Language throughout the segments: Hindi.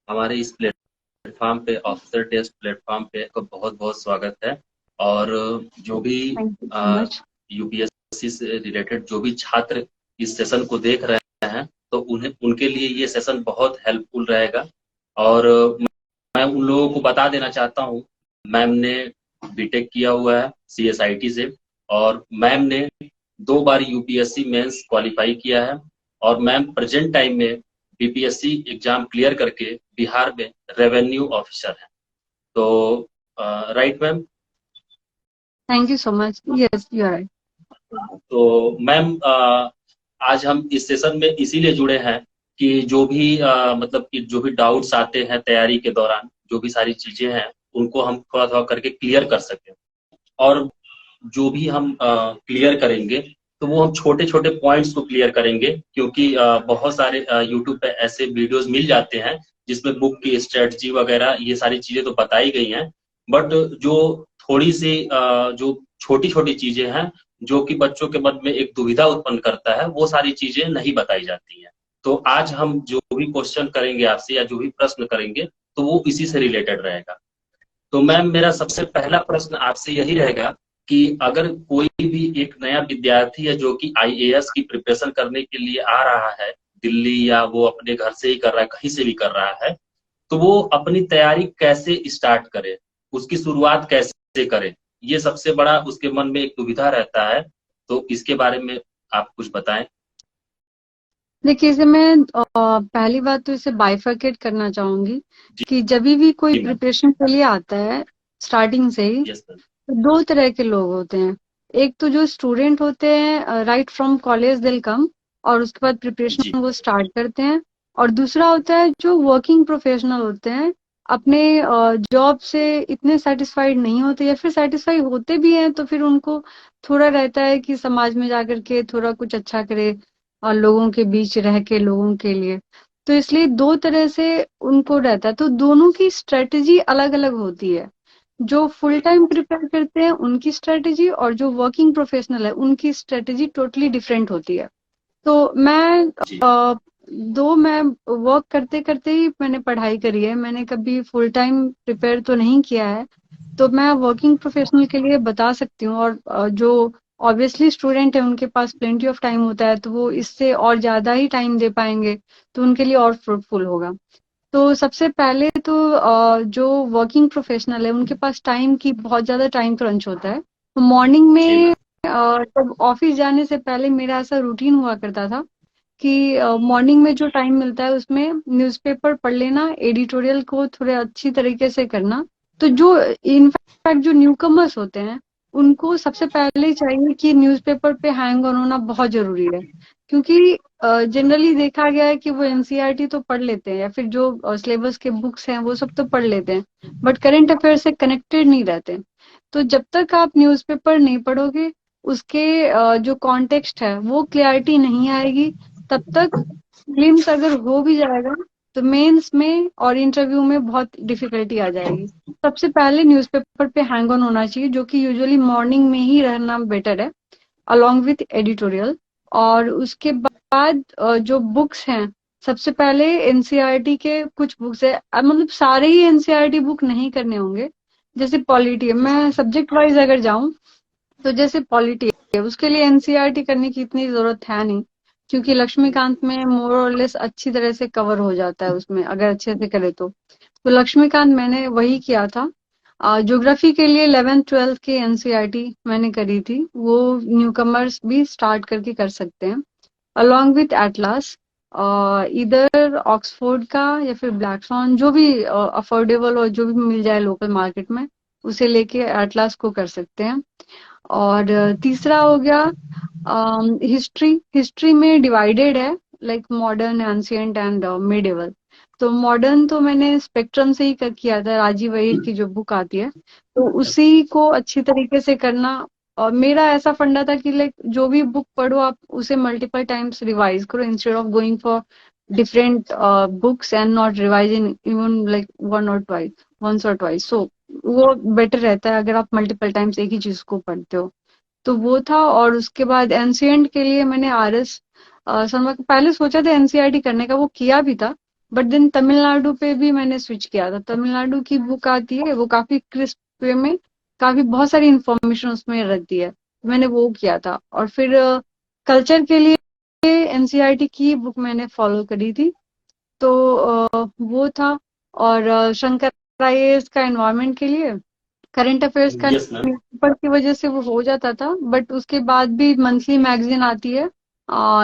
हमारे इस प्लेटफॉर्म पे, ऑफिसर टेस्ट प्लेटफॉर्म पे आपका बहुत बहुत स्वागत है। और जो भी thank you so much. UPSC से रिलेटेड जो भी छात्र इस सेशन को देख रहे हैं, तो उन्हें उनके लिए ये सेशन बहुत हेल्पफुल रहेगा। और मैं उन लोगों को बता देना चाहता हूँ, मैम ने बीटेक किया हुआ है सीएसआईटी से, और मैम ने 2 बार यूपीएससी मेंस क्वालिफाई किया है। और मैम प्रेजेंट टाइम में बीपीएससी एग्जाम क्लियर करके बिहार में रेवेन्यू ऑफिसर है। तो right ma'am. Thank you so much. Yes, you are right. तो मैम आज हम इस सेशन में इसीलिए जुड़े हैं कि जो भी मतलब कि जो भी डाउट्स आते हैं तैयारी के दौरान, जो भी सारी चीजें हैं, उनको हम थोड़ा थोड़ा करके क्लियर कर सकें। और जो भी हम क्लियर करेंगे, तो वो हम छोटे छोटे पॉइंट्स को क्लियर करेंगे, क्योंकि बहुत सारे यूट्यूब पे ऐसे वीडियोस मिल जाते हैं जिसमें बुक की स्ट्रेटजी वगैरह ये सारी चीजें तो बताई गई हैं, बट जो थोड़ी सी जो छोटी छोटी चीजें हैं, जो कि बच्चों के मन में एक दुविधा उत्पन्न करता है, वो सारी चीजें नहीं बताई जाती हैं। तो आज हम जो भी क्वेश्चन करेंगे आपसे, या जो भी प्रश्न करेंगे, तो वो इसी से रिलेटेड रहेगा। तो मैम, मेरा सबसे पहला प्रश्न आपसे यही रहेगा कि अगर कोई भी एक नया विद्यार्थी है जो कि आईएएस की प्रिपरेशन करने के लिए आ रहा है दिल्ली, या वो अपने घर से ही कर रहा है, कहीं से भी कर रहा है, तो वो अपनी तैयारी कैसे स्टार्ट करे, उसकी शुरुआत कैसे करे, ये सबसे बड़ा उसके मन में एक दुविधा रहता है। तो इसके बारे में आप कुछ बताएं। देखिए, इसे मैं पहली बात तो इसे बाइफरकेट करना चाहूंगी कि जब भी कोई जी मैम। प्रिपरेशन के लिए आता है, स्टार्टिंग से ही यस मैम। तो दो तरह के लोग होते हैं। एक तो जो स्टूडेंट होते हैं, राइट फ्रॉम कॉलेज दिल कम, और उसके बाद जी। प्रिपरेशन वो स्टार्ट करते हैं। और दूसरा होता है जो वर्किंग प्रोफेशनल होते हैं, अपने जॉब से इतने सेटिस्फाइड नहीं होते, या फिर सेटिस्फाई होते भी हैं तो फिर उनको थोड़ा रहता है कि समाज में जाकर के थोड़ा कुछ अच्छा करे, और लोगों के बीच रह के लोगों के लिए। तो इसलिए दो तरह से उनको रहता है, तो दोनों की स्ट्रेटजी अलग अलग होती है। जो फुल टाइम प्रिपेयर करते हैं उनकी स्ट्रेटजी, और जो वर्किंग प्रोफेशनल है उनकी स्ट्रेटजी टोटली डिफरेंट होती है। तो जी। मैं वर्क करते करते ही मैंने पढ़ाई करी है, मैंने कभी फुल टाइम प्रिपेयर तो नहीं किया है। तो मैं वर्किंग प्रोफेशनल के लिए बता सकती हूँ, और जो ऑब्वियसली स्टूडेंट है उनके पास प्लेंटी ऑफ टाइम होता है, तो वो इससे और ज्यादा ही टाइम दे पाएंगे, तो उनके लिए और फ्रूटफुल होगा। तो सबसे पहले तो जो वर्किंग प्रोफेशनल है उनके पास टाइम की बहुत ज़्यादा टाइम क्रंच होता है। तो मॉर्निंग जी में मैम। जब ऑफिस जाने से पहले मेरा ऐसा रूटीन हुआ करता था कि मॉर्निंग में जो टाइम मिलता है उसमें न्यूज़पेपर पढ़ लेना, एडिटोरियल को थोड़े अच्छी तरीके से करना। तो जो इनफैक्ट जो न्यूकमर्स होते हैं उनको सबसे पहले चाहिए कि न्यूज़पेपर पे हैंग ऑन होना बहुत जरूरी है, क्योंकि जनरली देखा गया है कि वो एनसीईआरटी तो पढ़ लेते हैं, या फिर जो सिलेबस के बुक्स हैं वो सब तो पढ़ लेते हैं, बट करंट अफेयर से कनेक्टेड नहीं रहते। तो जब तक आप न्यूज़पेपर नहीं पढ़ोगे, उसके जो कॉन्टेक्स्ट है वो क्लैरिटी नहीं आएगी, तब तक प्रीलिम्स अगर हो भी जाएगा तो मेंस में और इंटरव्यू में बहुत डिफिकल्टी आ जाएगी। सबसे पहले न्यूज़पेपर पे हैंग ऑन होना चाहिए, जो कि यूजुअली मॉर्निंग में ही रहना बेटर है, अलॉन्ग विथ एडिटोरियल। और उसके बाद जो बुक्स हैं, सबसे पहले एनसीईआरटी के कुछ बुक्स है, मतलब सारे ही एनसीईआरटी बुक नहीं करने होंगे। जैसे पॉलिटी, मैं सब्जेक्ट वाइज अगर जाऊं तो जैसे पॉलिटी है उसके लिए एनसीईआरटी करने की इतनी जरूरत है नहीं, क्योंकि लक्ष्मीकांत में मोर और लेस अच्छी तरह से कवर हो जाता है उसमें, अगर अच्छे से करे तो लक्ष्मीकांत मैंने वही किया था। ज्योग्राफी के लिए 11th 12th की एनसीईआरटी मैंने करी थी, वो न्यूकमर्स भी स्टार्ट करके कर सकते हैं, अलॉन्ग विथ एटलास। इधर ऑक्सफोर्ड का या फिर ब्लैक स्वॉन, जो भी अफोर्डेबल और जो भी मिल जाए लोकल मार्केट में, उसे लेके एटलास को कर सकते हैं। और तीसरा हो गया हिस्ट्री। हिस्ट्री में डिवाइडेड है, like modern, ancient and medieval. तो मॉडर्न तो मैंने स्पेक्ट्रम से ही किया था, राजीव वहीर की जो बुक आती है, तो उसी को अच्छी तरीके से करना। और मेरा ऐसा फंडा था कि लाइक जो भी बुक पढ़ो आप उसे मल्टीपल टाइम्स रिवाइज करो, instead of going for different books and not revising even like once और ट्वाइस। सो वो बेटर रहता है अगर आप मल्टीपल टाइम्स एक ही चीज को पढ़ते हो। तो वो था। और उसके बाद एनसीएंट के लिए मैंने आर एस शर्मा का पहले सोचा था एनसीईआरटी करने का, वो किया भी था, बट देन तमिलनाडु पे भी मैंने स्विच किया था। तमिलनाडु की बुक आती है, वो काफी क्रिस्प वे में, काफी बहुत सारी इंफॉर्मेशन उसमें रहती है, मैंने वो किया था। और फिर कल्चर के लिए एनसीईआरटी की बुक मैंने फॉलो करी थी, तो वो था। और शंकर आईएएस का एनवायरनमेंट के लिए करंट अफेयर्स का यस मैम। न्यूज़पेपर की वजह से वो हो जाता था, बट उसके बाद भी मंथली मैगजीन आती है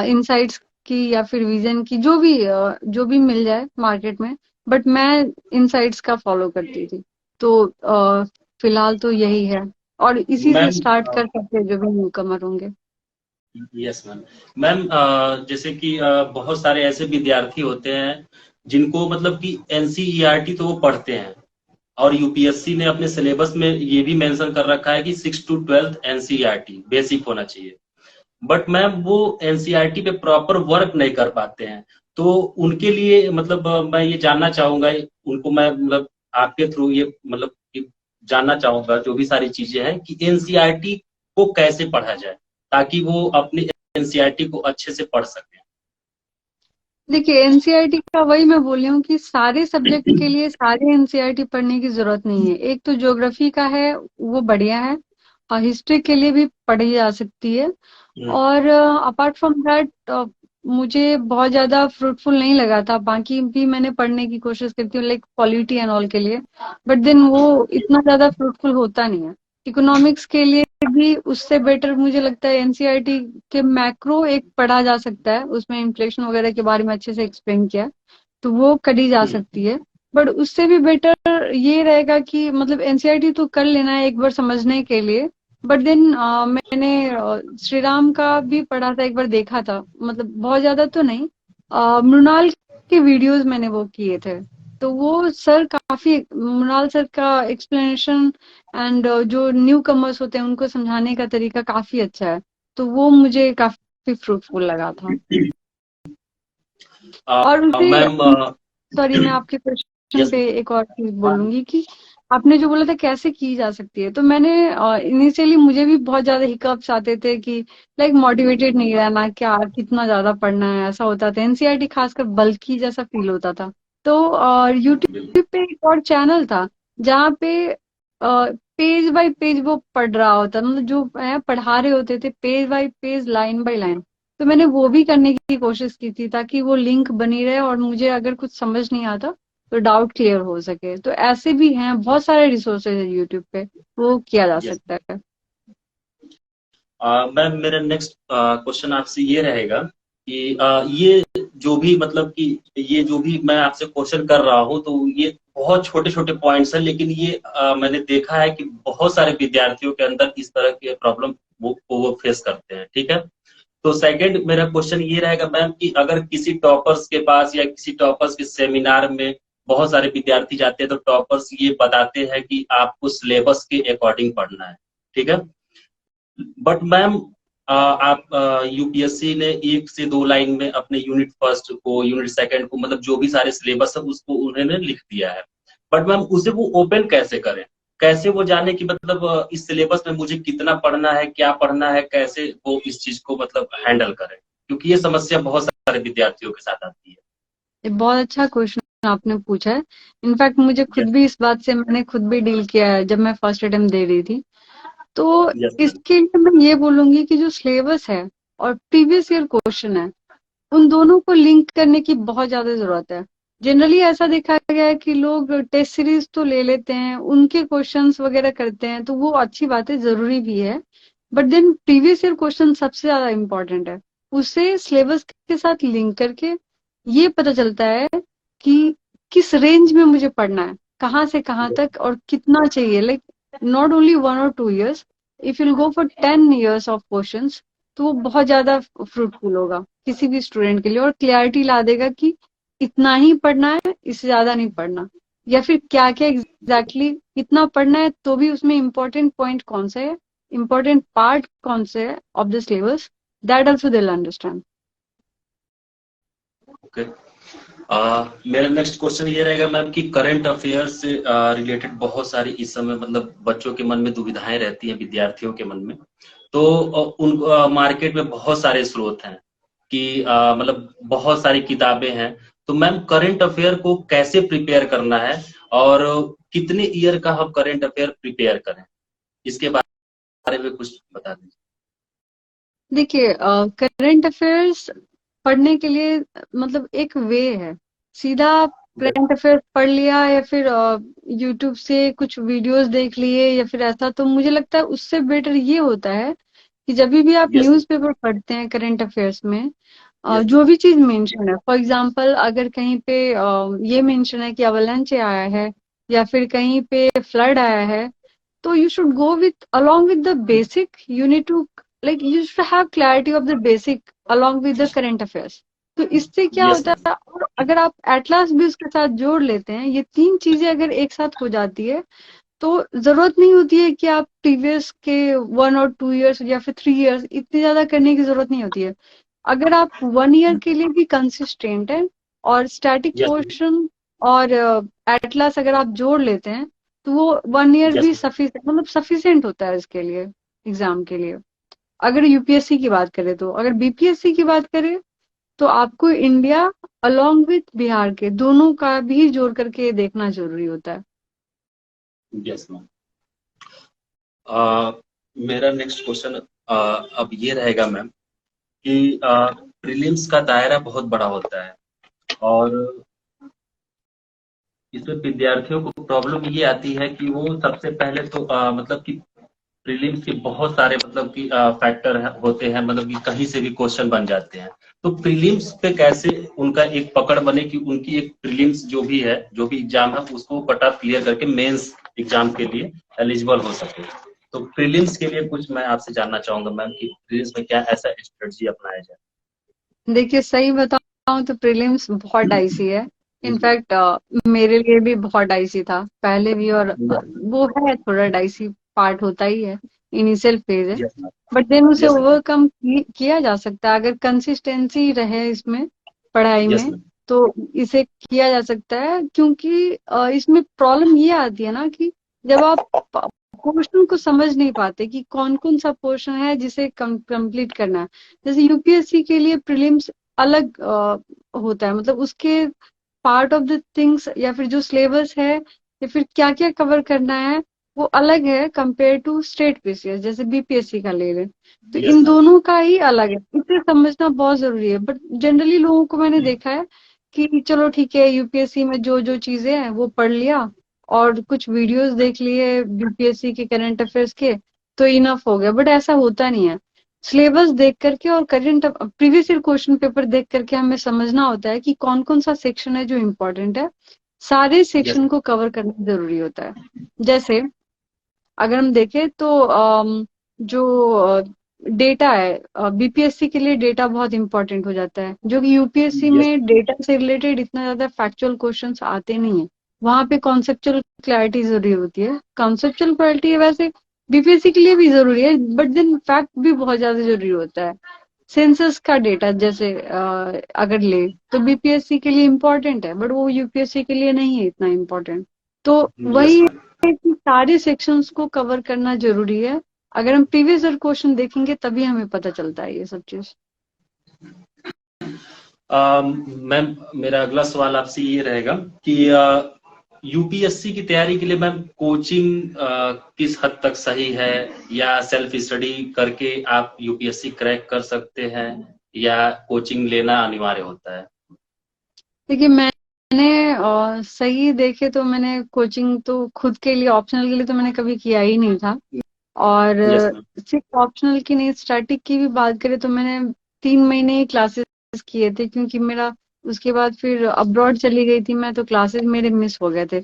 इनसाइट्स की या फिर विजन की, जो भी मिल जाए मार्केट में, बट मैं इनसाइट्स का फॉलो करती थी। तो फिलहाल तो यही है, और इसी से मैम स्टार्ट कर सकते हैं जो भी न्यू कमर होंगे। Yes ma'am. मैम जैसे कि बहुत सारे ऐसे विद्यार्थी होते हैं जिनको मतलब कि एनसीईआरटी तो वो पढ़ते हैं, और यूपीएससी ने अपने सिलेबस में ये भी मेंशन कर रखा है कि 6 to 12 एनसीईआरटी बेसिक होना चाहिए। बट मैम वो एनसीईआरटी पे प्रॉपर वर्क नहीं कर पाते हैं। तो उनके लिए मतलब मैं ये जानना चाहूंगा, उनको मैं मतलब आपके थ्रू ये मतलब कि जानना चाहूंगा जो भी सारी चीजें हैं कि एनसीईआरटी को कैसे पढ़ा जाए ताकि वो अपनी एनसीईआरटी को अच्छे से पढ़ सके। देखिए, एनसीईआरटी का वही मैं बोल रही हूँ कि सारे सब्जेक्ट के लिए सारे एनसीईआरटी पढ़ने की जरूरत नहीं है। एक तो ज्योग्राफी का है, वो बढ़िया है, और हिस्ट्री के लिए भी पढ़ी जा सकती है। हम्म, और अपार्ट फ्रॉम दैट मुझे बहुत ज्यादा फ्रूटफुल नहीं लगा था। बाकी भी मैंने पढ़ने की कोशिश करती हूँ, लाइक पॉलिटी एंड ऑल के लिए, बट देन वो इतना ज्यादा फ्रूटफुल होता नहीं है। इकोनॉमिक्स के लिए भी उससे बेटर मुझे लगता है एनसीईआरटी के मैक्रो एक पढ़ा जा सकता है, उसमें इन्फ्लेशन वगैरह के बारे में अच्छे से एक्सप्लेन किया है, तो वो करी जा हम्म, सकती है। बट उससे भी बेटर ये रहेगा कि मतलब एनसीईआरटी तो कर लेना है एक बार समझने के लिए, बट देन मैंने श्री राम का भी पढ़ा था, एक बार देखा था, मतलब बहुत ज्यादा तो नहीं। मृणाल के वीडियोस मैंने वो किए थे, तो वो सर काफी, मृणाल सर का एक्सप्लेनेशन एंड जो न्यू कमर्स होते हैं उनको समझाने का तरीका काफी अच्छा है, तो वो मुझे काफी फ्रूटफुल लगा था। और उसे, मैम सॉरी, मैं आपके क्वेश्चन यस। पे एक और चीज बोलूंगी कि आपने जो बोला था कैसे की जा सकती है, तो मैंने इनिशियली मुझे भी बहुत ज्यादा हिकअप्स आते थे कि लाइक मोटिवेटेड नहीं रहना, क्या कितना ज्यादा पढ़ना है, ऐसा होता था। एनसीईआरटी खासकर बल्कि जैसा फील होता था। तो यूट्यूब पे एक और चैनल था जहाँ पे पेज बाय पेज वो पढ़ रहा होता, मतलब जो है पढ़ा रहे होते थे page bye page, line by line. तो मैंने वो भी करने की कोशिश की थी ताकि वो लिंक बनी रहे, और मुझे अगर कुछ समझ नहीं आता तो डाउट क्लियर हो सके। तो ऐसे भी हैं, बहुत सारे रिसोर्सेज है यूट्यूब पे, वो किया जा यस सकता है। मैम, मेरा नेक्स्ट क्वेश्चन आपसे ये रहेगा कि ये जो भी मतलब कि ये जो भी मैं आपसे क्वेश्चन कर रहा हूँ तो ये बहुत छोटे छोटे पॉइंट्स हैं, लेकिन ये मैंने देखा है कि बहुत सारे विद्यार्थियों के अंदर इस तरह के प्रॉब्लम वो फेस करते हैं। ठीक है। तो सेकंड मेरा क्वेश्चन ये रहेगा मैम कि अगर किसी टॉपर्स के पास या किसी टॉपर्स के सेमिनार में बहुत सारे विद्यार्थी जाते हैं तो टॉपर्स ये बताते हैं कि आपको सिलेबस के अकॉर्डिंग पढ़ना है। ठीक है। बट मैम आप यूपीएससी ने 1 से 2 लाइन में अपने यूनिट फर्स्ट को यूनिट सेकंड को मतलब जो भी सारे सिलेबस है उसको उन्होंने लिख दिया है। बट मैम उसे वो ओपन कैसे करें, कैसे वो जाने कि मतलब इस सिलेबस में मुझे कितना पढ़ना है, क्या पढ़ना है, कैसे वो इस चीज को मतलब हैंडल करें, क्योंकि ये समस्या बहुत सारे विद्यार्थियों के साथ आती है। ये बहुत अच्छा क्वेश्चन आपने पूछा है। इनफैक्ट मुझे खुद यस भी इस बात से, मैंने खुद भी डील किया है जब मैं फर्स्ट अटेम्प्ट दे रही थी। तो यस मैम। इसके लिए मैं ये बोलूंगी कि जो सिलेबस है और प्रीवियस ईयर क्वेश्चन है, उन दोनों को लिंक करने की बहुत ज्यादा जरूरत है। जनरली ऐसा देखा गया है कि लोग टेस्ट सीरीज तो ले लेते हैं, उनके क्वेश्चंस वगैरह करते हैं, तो वो अच्छी बात है, जरूरी भी है। But then previous year question सबसे ज्यादा इंपॉर्टेंट है। उसे सिलेबस के साथ लिंक करके ये पता चलता है कि किस रेंज में मुझे पढ़ना है, कहाँ से कहाँ तक, और कितना चाहिए। लाइक नॉट ओनली 1 और 2 years, if you go for 10 years of questions, तो वो बहुत ज्यादा फ्रूटफुल होगा किसी भी स्टूडेंट के लिए, और क्लैरिटी ला देगा कि इतना ही पढ़ना है, इससे ज्यादा नहीं पढ़ना, या फिर क्या क्या एग्जैक्टली कितना पढ़ना है, तो भी उसमें इम्पोर्टेंट पॉइंट कौन सा है, इम्पोर्टेंट पार्ट कौन से है of the syllabus, that also they understand. Okay. मेरा नेक्स्ट क्वेश्चन ये रहेगा मैम कि करंट अफेयर से रिलेटेड बहुत सारी इस समय मतलब बच्चों के मन में दुविधाएं रहती हैं, विद्यार्थियों के मन में। तो उन मार्केट में बहुत सारे स्रोत हैं कि मतलब बहुत सारी किताबें हैं, तो मैम करंट अफेयर को कैसे प्रिपेयर करना है और कितने ईयर का हम करंट अफेयर प्रिपेयर करें, इसके बारे में कुछ बता दीजिए। देखिए, करंट अफेयर्स पढ़ने के लिए मतलब एक वे है। सीधा करंट अफेयर्स पढ़ लिया या फिर यूट्यूब से कुछ वीडियोस देख लिए या फिर ऐसा, तो मुझे लगता है उससे बेटर ये होता है कि जब भी आप यस न्यूज़पेपर पढ़ते हैं करंट अफेयर्स में, यस जो भी चीज मेंशन है, फॉर एग्जांपल अगर कहीं पे ये मेंशन है कि अवलांच आया है या फिर कहीं पे फ्लड आया है, तो you should go with along with the basic, you need to, like, you should have clarity of the basic along with the current affairs. तो इससे क्या यस होता है, और अगर आप एटलास भी उसके साथ जोड़ लेते हैं, ये तीन चीजें अगर एक साथ हो जाती है, तो जरूरत नहीं होती है कि आप प्रीवियस के 1 और 2 इयर्स या फिर 3 इयर्स इतनी ज्यादा करने की जरूरत नहीं होती है। अगर आप 1 ईयर के लिए भी कंसिस्टेंट है और स्टैटिक यस पोर्शन और एटलास अगर आप जोड़ लेते हैं, तो वो 1 ईयर यस भी सफिशिएंट, मतलब सफिशिएंट होता है इसके लिए, एग्जाम के लिए। अगर यूपीएससी की बात करें, तो अगर बीपीएससी की बात करें, तो आपको इंडिया अलोंग विथ बिहार के दोनों का भी जोड़ करके देखना जरूरी होता है। Yes ma'am. मेरा नेक्स्ट क्वेश्चन अब ये रहेगा मैम कि प्रीलिम्स का दायरा बहुत बड़ा होता है और इसमें विद्यार्थियों को प्रॉब्लम ये आती है कि वो सबसे पहले तो मतलब कि प्रीलिम्स के बहुत सारे मतलब कि फैक्टर होते हैं, मतलब कि कहीं से भी क्वेश्चन बन जाते हैं। तो प्रीलिम्स पे कैसे उनका एक पकड़ बने कि उनकी एक प्रीलिम्स जो भी है, जो भी एग्जाम है, उसको कट ऑफ क्लियर करके मेंस एग्जाम के लिए एलिजिबल हो सके। तो प्रीलिम्स के लिए कुछ मैं आपसे जानना चाहूंगा मैम कि प्रीलिम्स में क्या ऐसा स्ट्रेटजी अपनाया जाए। देखिए, सही बताऊं तो प्रीलिम्स बहुत डाइसी है। जी इनफैक्ट मेरे लिए भी बहुत डाइसी था पहले भी, और वो है थोड़ा डाइसी पार्ट होता ही है, इनिशियल फेज है। Yes ma'am. बट देन उसे यस मैम। ओवरकम किया जा सकता है अगर कंसिस्टेंसी रहे इसमें, पढ़ाई यस में। मैम। तो इसे किया जा सकता है, क्योंकि इसमें प्रॉब्लम ये आती है ना कि जब आप पोर्शन को समझ नहीं पाते कि कौन कौन सा पोर्शन है जिसे कंप्लीट करना है। जैसे यूपीएससी के लिए प्रीलिम्स अलग होता है, मतलब उसके पार्ट ऑफ द थिंग्स या फिर जो सिलेबस है या फिर क्या क्या कवर करना है, वो अलग है कंपेयर टू स्टेट पीसीएस, जैसे बीपीएससी का ले लें। तो यस इन मैम। दोनों का ही अलग है, इसे समझना बहुत जरूरी है। बट जनरली लोगों को मैंने देखा है कि चलो ठीक है, यूपीएससी में जो जो चीजें हैं वो पढ़ लिया और कुछ वीडियोस देख लिए बीपीएससी के करंट अफेयर्स के, तो इनफ हो गया। बट ऐसा होता नहीं है। सिलेबस देख करके और current previous year question paper देख करके हमें समझना होता है कि कौन कौन सा सेक्शन है जो इम्पोर्टेंट है। सारे यस सेक्शन को कवर करना जरूरी होता है। जैसे अगर हम देखें तो जो डेटा है, बीपीएससी के लिए डेटा बहुत इंपॉर्टेंट हो जाता है, जो कि यूपीएससी यस में डेटा से रिलेटेड इतना ज्यादा फैक्चुअल क्वेश्चंस आते नहीं है। वहां पे कॉन्सेप्चुअल क्लैरिटी जरूरी होती है। कॉन्सेप्चुअल क्लैरिटी वैसे बीपीएससी के लिए भी जरूरी है, बट देन फैक्ट भी बहुत ज्यादा जरूरी होता है। सेंसस का डेटा जैसे अगर ले, तो बीपीएससी के लिए इम्पोर्टेंट है, बट वो यूपीएससी के लिए नहीं है इतना इम्पोर्टेंट। तो यस वही मैम। है कि सारे सेक्शंस को कवर करना जरूरी है। अगर हम प्रीवियस ईयर क्वेश्चन देखेंगे तभी हमें पता चलता है ये सब चीज। मैम मेरा अगला सवाल आपसे ये रहेगा कि यूपीएससी की तैयारी के लिए मैम कोचिंग किस हद तक सही है, या सेल्फ स्टडी करके आप यूपीएससी क्रैक कर सकते हैं, या कोचिंग लेना अनिवार्य होता है। देखिए, मैंने सही देखे तो मैंने कोचिंग तो खुद के लिए, ऑप्शनल के लिए तो मैंने कभी किया ही नहीं था। और यस मैम। सिर्फ ऑप्शनल की नहीं, स्टैटिक की भी बात करें तो मैंने 3 महीने ही क्लासेस किए थे, क्योंकि मेरा उसके बाद फिर अब्रॉड चली गई थी मैं, तो क्लासेस मेरे मिस हो गए थे।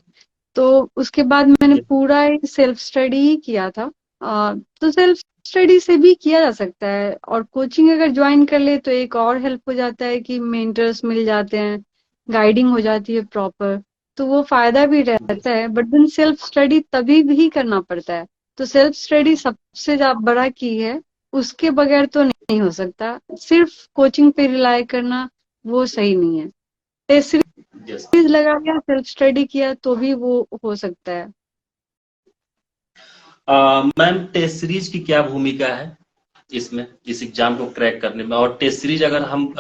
तो उसके बाद मैंने पूरा ही सेल्फ स्टडी ही किया था। तो सेल्फ स्टडी से भी किया जा सकता है, और कोचिंग अगर ज्वाइन कर ले तो एक और हेल्प हो जाता है कि मेंटर्स मिल जाते हैं, गाइडिंग हो जाती है प्रॉपर, तो वो फायदा भी रहता है। बट देन सेल्फ स्टडी तभी भी करना पड़ता है। तो सेल्फ स्टडी सबसे ज्यादा बड़ा की है, उसके बगैर तो नहीं हो सकता। सिर्फ कोचिंग पे रिलाय करना वो सही नहीं है। टेस्ट यस सीरीज लगा लिया, सेल्फ स्टडी किया तो भी वो हो सकता है। मैम टेस्ट सीरीज की क्या भूमिका है। इसमें, इस एग्जाम को क्रैक करने में? और टेस्ट सीरीज अगर हम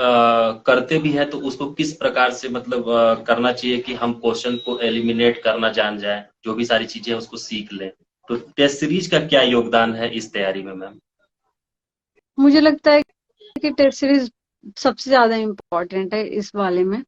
करते भी हैं तो उसको किस प्रकार से मतलब करना चाहिए कि हम क्वेश्चन को एलिमिनेट करना जान जाए, जो भी सारी चीजें हैं उसको सीख लें? तो टेस्ट सीरीज का क्या योगदान है इस तैयारी में मैम? मुझे लगता है कि टेस्ट सीरीज सबसे ज्यादा इम्पोर्टेंट है इस वाले में,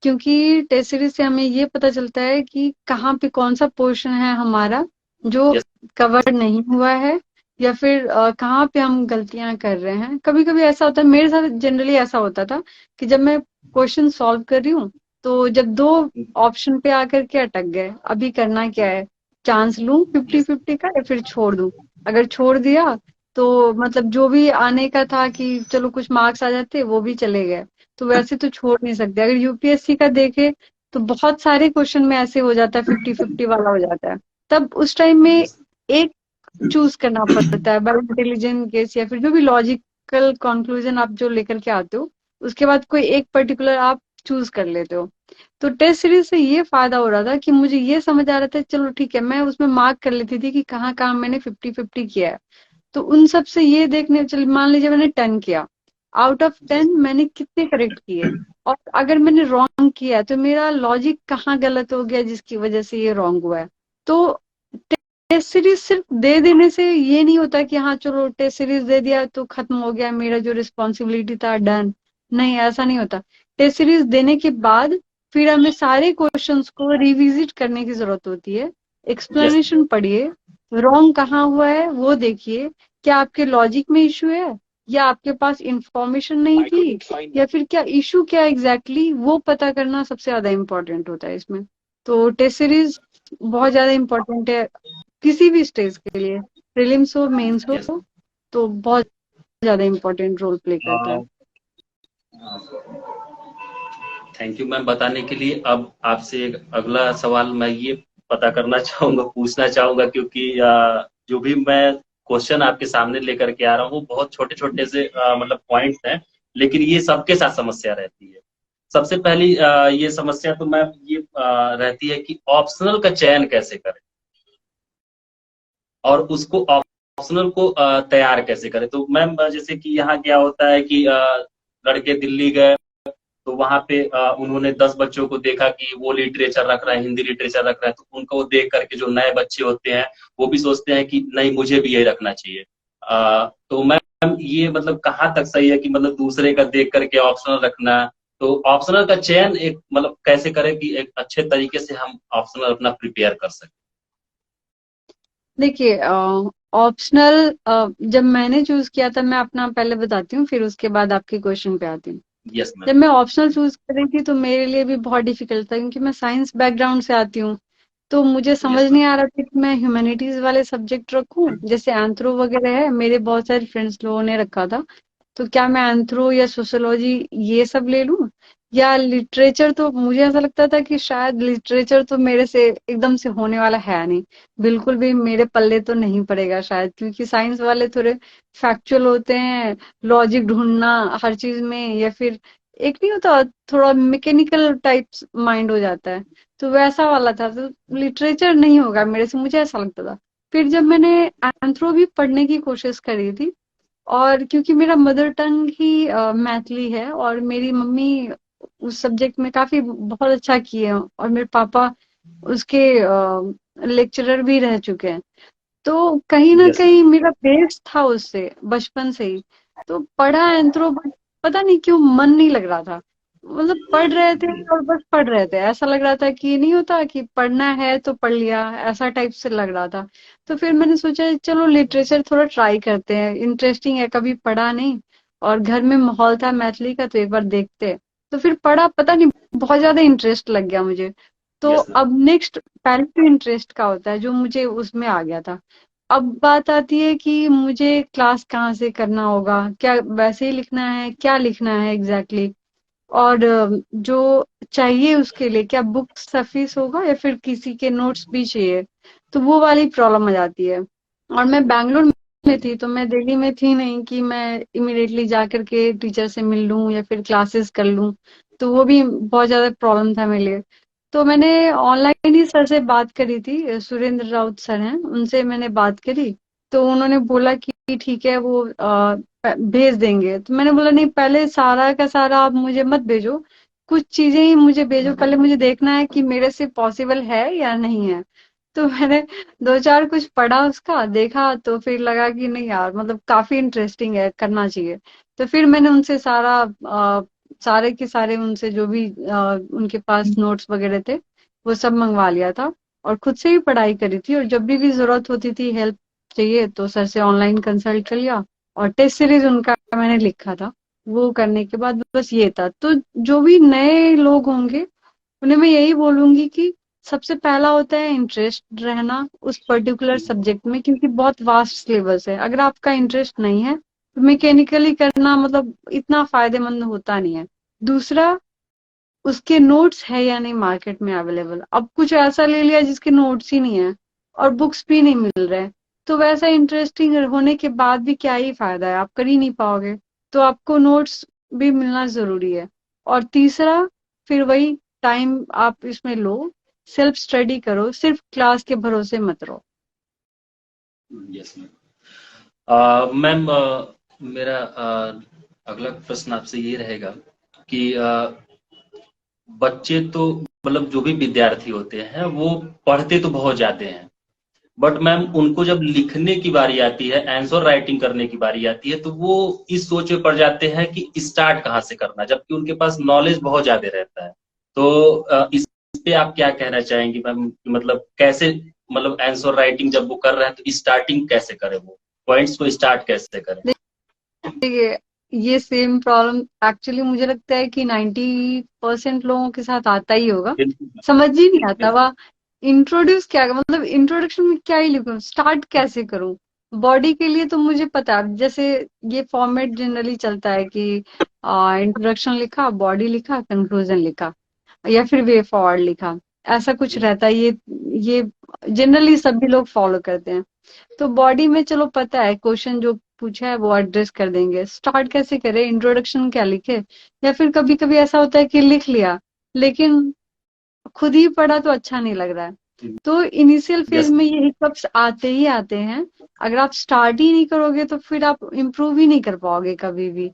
क्योंकि टेस्ट सीरीज से हमें ये पता चलता है कि कहाँ पे कौन सा पोर्शन है हमारा जो यस। कवर नहीं हुआ है, या फिर कहाँ पे हम गलतियां कर रहे हैं। कभी कभी ऐसा होता है, मेरे साथ जनरली ऐसा होता था कि जब मैं क्वेश्चन सॉल्व कर रही हूँ तो जब दो ऑप्शन पे आकर के अटक गए, अभी करना क्या है, चांस लूं फिफ्टी यस। फिफ्टी का या फिर छोड़ दूं। अगर छोड़ दिया तो मतलब जो भी आने का था कि चलो कुछ मार्क्स आ जाते वो भी चले गए। तो वैसे तो छोड़ नहीं सकते। अगर यूपीएससी का देखे तो बहुत सारे क्वेश्चन में ऐसे हो जाता है, फिफ्टी फिफ्टी वाला हो जाता है। तब उस टाइम में यस। एक चूज करना पड़ता है, बाय इंटेलिजेंट गेस या फिर जो भी लॉजिकल कंक्लूजन आप जो लेकर के आते हो, उसके बाद कोई एक पर्टिकुलर आप चूज कर लेते हो। तो टेस्ट सीरीज से ये फायदा हो रहा था कि मुझे ये समझ आ रहा था, चलो ठीक है, मैं उसमें मार्क कर लेती थी कि कहाँ कहाँ मैंने फिफ्टी फिफ्टी किया है। तो उन सब से ये देखने, चल मान लीजिए मैंने 10 किया, आउट ऑफ 10 मैंने कितने करेक्ट किए, और अगर मैंने रॉन्ग किया है, तो मेरा लॉजिक कहाँ गलत हो गया जिसकी वजह से ये रॉन्ग हुआ है। तो टेस्ट सीरीज सिर्फ दे देने से ये नहीं होता कि हाँ चलो टेस्ट सीरीज दे दिया तो खत्म हो गया, मेरा जो रिस्पॉन्सिबिलिटी था डन। नहीं, ऐसा नहीं होता। टेस्ट सीरीज देने के बाद फिर हमें सारे क्वेश्चंस को रिविजिट करने की जरूरत होती है। यस। एक्सप्लेनेशन पढ़िए, रॉन्ग कहाँ हुआ है वो देखिए, क्या आपके लॉजिक में इशू है, या आपके पास इंफॉर्मेशन नहीं थी, या फिर क्या इशू क्या एग्जैक्टली वो पता करना सबसे ज्यादा इम्पोर्टेंट होता है इसमें। तो टेस्ट सीरीज बहुत ज्यादा इम्पोर्टेंट है किसी भी स्टेज के लिए, प्रीलिम्स हो मेंस हो, यस। तो बहुत ज्यादा इम्पोर्टेंट रोल प्ले करता है। थैंक यू मैम बताने के लिए। अब आपसे एक अगला सवाल मैं ये पता करना चाहूंगा, पूछना चाहूंगा, क्योंकि जो भी मैं क्वेश्चन आपके सामने लेकर के आ रहा हूँ वो बहुत छोटे छोटे से मतलब पॉइंट्स हैं, लेकिन ये सबके साथ समस्या रहती है। सबसे पहली ये समस्या तो मैम ये रहती है कि ऑप्शनल का चयन कैसे करें, और उसको ऑप्शनल को तैयार कैसे करें। तो मैम जैसे कि यहाँ क्या होता है कि लड़के दिल्ली गए, तो वहां पे उन्होंने 10 बच्चों को देखा कि वो लिटरेचर रख रहा है, हिंदी लिटरेचर रख रहा है, तो उनको देख करके जो नए बच्चे होते हैं वो भी सोचते हैं कि नहीं मुझे भी यही रखना चाहिए। तो मैम ये मतलब कहाँ तक सही है कि मतलब दूसरे का देख करके ऑप्शनल रखना? तो ऑप्शनल का चयन एक मतलब कैसे करें कि एक अच्छे तरीके से हम ऑप्शनल अपना प्रिपेयर कर सकें? देखिए, ऑप्शनल जब मैंने चूज किया था, मैं अपना पहले बताती हूँ फिर उसके बाद आपके क्वेश्चन पे आती हूँ। Yes ma'am. जब मैं ऑप्शनल चूज कर रही थी तो मेरे लिए भी बहुत डिफिकल्ट था, क्योंकि मैं साइंस बैकग्राउंड से आती हूँ। तो मुझे समझ यस नहीं आ रहा था कि मैं ह्यूमैनिटीज वाले सब्जेक्ट रखूं, जैसे एंथ्रो वगैरह है, मेरे बहुत सारे फ्रेंड्स लोगों ने रखा था। तो क्या मैं एंथ्रो या सोशियोलॉजी ये सब ले लूं, या लिटरेचर? तो मुझे ऐसा लगता था कि शायद लिटरेचर तो मेरे से एकदम से होने वाला है नहीं, बिल्कुल भी मेरे पल्ले तो नहीं पड़ेगा शायद, क्योंकि साइंस वाले थोड़े फैक्चुअल होते हैं, लॉजिक ढूंढना हर चीज में, या फिर एक नहीं होता, थोड़ा मैकेनिकल टाइप माइंड हो जाता है। तो वैसा वाला था, तो लिटरेचर नहीं होगा मेरे से, मुझे ऐसा लगता था। फिर जब मैंने एंथ्रो भी पढ़ने की कोशिश करी थी, और क्योंकि मेरा मदर टंग ही मैथिली है, और मेरी मम्मी उस सब्जेक्ट में काफी बहुत अच्छा किए हैं, और मेरे पापा उसके लेक्चरर भी रह चुके हैं। तो कहीं ना यस मैम। कहीं मेरा बेस था उससे बचपन से ही। तो पढ़ा एंथ्रो, बट पता नहीं क्यों मन नहीं लग रहा था। मतलब पढ़ रहे थे और बस पढ़ रहे थे, ऐसा लग रहा था कि ये नहीं होता कि पढ़ना है तो पढ़ लिया, ऐसा टाइप से लग रहा था। तो फिर मैंने सोचा चलो लिटरेचर थोड़ा ट्राई करते हैं, इंटरेस्टिंग है, कभी पढ़ा नहीं, और घर में माहौल था मैथिली का, तो एक बार देखते हैं। तो फिर पढ़ा, पता नहीं बहुत ज्यादा इंटरेस्ट लग गया मुझे। तो यस मैम। अब नेक्स्ट पहले इंटरेस्ट का होता है जो मुझे उसमें आ गया था। अब बात आती है कि मुझे क्लास कहाँ से करना होगा, क्या वैसे ही लिखना है, क्या लिखना है एग्जैक्टली exactly? और जो चाहिए उसके लिए क्या बुक सफिस होगा या फिर किसी के नोट्स भी चाहिए, तो वो वाली प्रॉब्लम आ जाती है। और मैं बैंगलोर में थी, तो मैं दिल्ली में थी नहीं कि मैं इमिडिएटली जा करके टीचर से मिल लूं या फिर क्लासेस कर लूं। तो वो भी बहुत ज्यादा प्रॉब्लम था मेरे लिए। तो मैंने ऑनलाइन ही सर से बात करी थी, सुरेंद्र राउत सर हैं, उनसे मैंने बात करी। तो उन्होंने बोला कि ठीक है वो भेज देंगे। तो मैंने बोला नहीं, पहले सारा का सारा आप मुझे मत भेजो, कुछ चीजें ही मुझे भेजो, पहले मुझे देखना है कि मेरे से पॉसिबल है या नहीं है। तो मैंने दो चार कुछ पढ़ा, उसका देखा, तो फिर लगा कि नहीं यार, मतलब काफी इंटरेस्टिंग है, करना चाहिए। तो फिर मैंने उनसे सारे के सारे उनसे जो भी उनके पास नोट्स वगैरह थे वो सब मंगवा लिया था, और खुद से ही पढ़ाई करी थी। और जब भी जरूरत होती थी, हेल्प चाहिए, तो सर से ऑनलाइन कंसल्ट कर लिया। और टेस्ट सीरीज उनका मैंने लिखा था, वो करने के बाद बस ये था। तो जो भी नए लोग होंगे उन्हें मैं यही बोलूंगी कि सबसे पहला होता है इंटरेस्ट रहना उस पर्टिकुलर सब्जेक्ट में, क्योंकि बहुत वास्ट सिलेबस है। अगर आपका इंटरेस्ट नहीं है तो मैकेनिकली करना मतलब इतना फायदेमंद होता नहीं है। दूसरा, उसके नोट्स है या नहीं मार्केट में अवेलेबल। अब कुछ ऐसा ले लिया जिसके नोट्स ही नहीं है और बुक्स भी नहीं मिल रहे, तो वैसा इंटरेस्टिंग होने के बाद भी क्या ही फायदा है, आप कर ही नहीं पाओगे। तो आपको नोट्स भी मिलना जरूरी है। और तीसरा, फिर वही टाइम आप इसमें लो, सेल्फ स्टडी करो, सिर्फ क्लास के भरोसे मत रहो। Yes ma'am. मैम, मेरा अगला प्रश्न आपसे ये रहेगा कि बच्चे तो मतलब जो भी विद्यार्थी होते हैं वो पढ़ते तो बहुत जाते हैं, बट मैम उनको जब लिखने की बारी आती है, आंसर राइटिंग करने की बारी आती है, तो वो इस सोच में पड़ जाते हैं कि स्टार्ट कहाँ से करना, जबकि उनके पास नॉलेज बहुत ज्यादा रहता है। तो इस पे आप क्या कहना चाहेंगे मैम, मतलब कैसे, मतलब आंसर राइटिंग जब वो कर रहे हैं तो स्टार्टिंग कैसे करें, वो पॉइंट्स को स्टार्ट कैसे करें? देखिए, ये सेम प्रॉब्लम एक्चुअली मुझे लगता है कि 90% लोगों के साथ आता ही होगा। बिल्कुल। समझ ही नहीं आता बिल्कुल। वह इंट्रोड्यूस क्या, मतलब इंट्रोडक्शन में क्या ही लिखूं, स्टार्ट कैसे करूं। बॉडी के लिए तो मुझे पता है, जैसे ये फॉर्मेट जनरली चलता है कि इंट्रोडक्शन लिखा, बॉडी लिखा, कंक्लूजन लिखा, या फिर वे फॉरवर्ड लिखा, ऐसा कुछ रहता है। ये जनरली सभी लोग फॉलो करते हैं। तो बॉडी में चलो पता है, क्वेश्चन जो पूछा है वो एड्रेस कर देंगे। स्टार्ट कैसे करें, इंट्रोडक्शन क्या लिखे, या फिर कभी कभी ऐसा होता है कि लिख लिया लेकिन खुद ही पढ़ा तो अच्छा नहीं लग रहा है। तो इनिशियल फेज यस। में ये हिकअप्स आते ही आते हैं। अगर आप स्टार्ट ही नहीं करोगे तो फिर आप इम्प्रूव ही नहीं कर पाओगे कभी भी।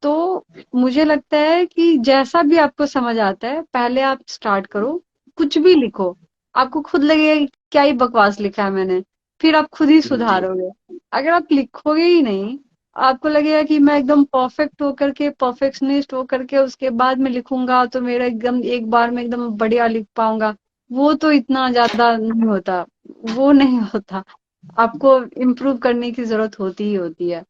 तो मुझे लगता है कि जैसा भी आपको समझ आता है पहले आप स्टार्ट करो, कुछ भी लिखो। आपको खुद लगेगा कि क्या ही बकवास लिखा है मैंने, फिर आप खुद ही जी। सुधारोगे। अगर आप लिखोगे ही नहीं, आपको लगेगा कि मैं एकदम परफेक्ट होकर के, परफेक्शनिस्ट होकर के उसके बाद में लिखूंगा तो मेरा एकदम एक बार में एकदम बढ़िया लिख पाऊंगा। वो तो इतना ज्यादा नहीं होता, वो नहीं होता। आपको इम्प्रूव करने की जरूरत होती ही होती है।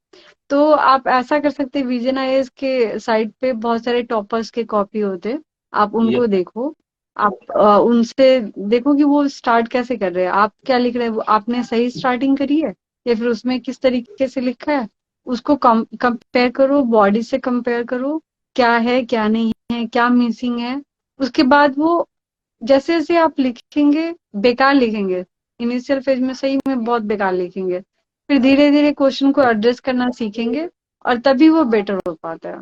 तो आप ऐसा कर सकते हैं, विजन आईएएस के साइट पे बहुत सारे टॉपर्स के कॉपी होते हैं, आप ये। उनको देखो। आप उनसे देखो कि वो स्टार्ट कैसे कर रहे हैं, आप क्या लिख रहे हैं, वो आपने सही स्टार्टिंग करी है या फिर उसमें किस तरीके से लिखा है। उसको कंपेयर करो, बॉडी से कंपेयर करो, क्या है क्या नहीं है, क्या मिसिंग है। उसके बाद वो जैसे जैसे आप लिखेंगे, बेकार लिखेंगे, इनिशियल फेज में सही में बहुत बेकार लिखेंगे, फिर धीरे धीरे क्वेश्चन को एड्रेस करना सीखेंगे और तभी वो बेटर हो पाता है।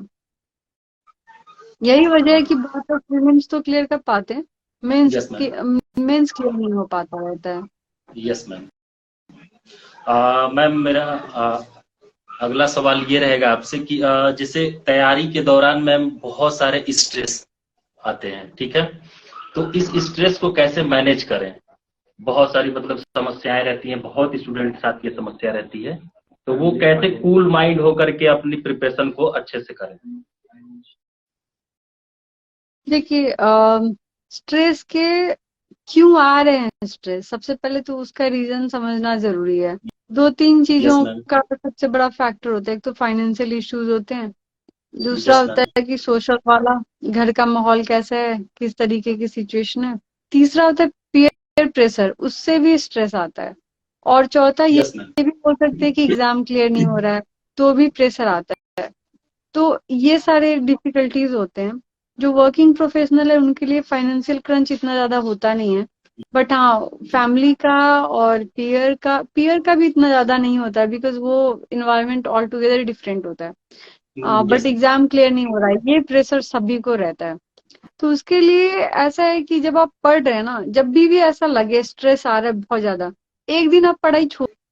यही वजह है कि बहुत लोग प्रीलिम्स तो क्लियर कर पाते हैं, mains yes ma'am. Mains clear नहीं हो पाता रहता है। Yes ma'am. मैम, मेरा अगला सवाल ये रहेगा आपसे कि जैसे तैयारी के दौरान मैम बहुत सारे स्ट्रेस आते हैं, ठीक है, तो इस स्ट्रेस को कैसे मैनेज करें? बहुत सारी मतलब समस्याएं रहती हैं, बहुत स्टूडेंट के साथ ये समस्या रहती है, तो वो कैसे कूल माइंड होकर के अपनी प्रिपरेशन को अच्छे से करें? देखिए, स्ट्रेस के क्यों आ रहे हैं स्ट्रेस, सबसे पहले तो उसका रीजन समझना जरूरी है। दो तीन यस चीजों मैम। का सबसे बड़ा फैक्टर होता है, एक तो फाइनेंशियल इश्यूज होते हैं, दूसरा यस होता मैम। है कि सोशल वाला, घर का माहौल कैसा है, किस तरीके की सिचुएशन है। तीसरा होता है पीयर प्रेशर, उससे भी स्ट्रेस आता है। और चौथा यस मैम। ये भी बोल सकते हैं कि एग्जाम क्लियर नहीं हो रहा है, तो भी प्रेशर आता है। तो ये सारे डिफिकल्टीज होते हैं। जो वर्किंग प्रोफेशनल है उनके लिए फाइनेंशियल क्रंच इतना ज्यादा होता नहीं है, बट हाँ फैमिली का और पीयर का भी इतना ज्यादा नहीं होता है, बिकॉज वो इन्वायरमेंट ऑल टुगेदर डिफरेंट होता है। But yes. एग्जाम क्लियर नहीं हो रहा है, ये प्रेशर सभी को रहता है। तो उसके लिए ऐसा है कि जब आप पढ़ रहे हैं ना, जब भी ऐसा लगे स्ट्रेस आ रहा है बहुत ज्यादा, एक दिन आप पढ़ाई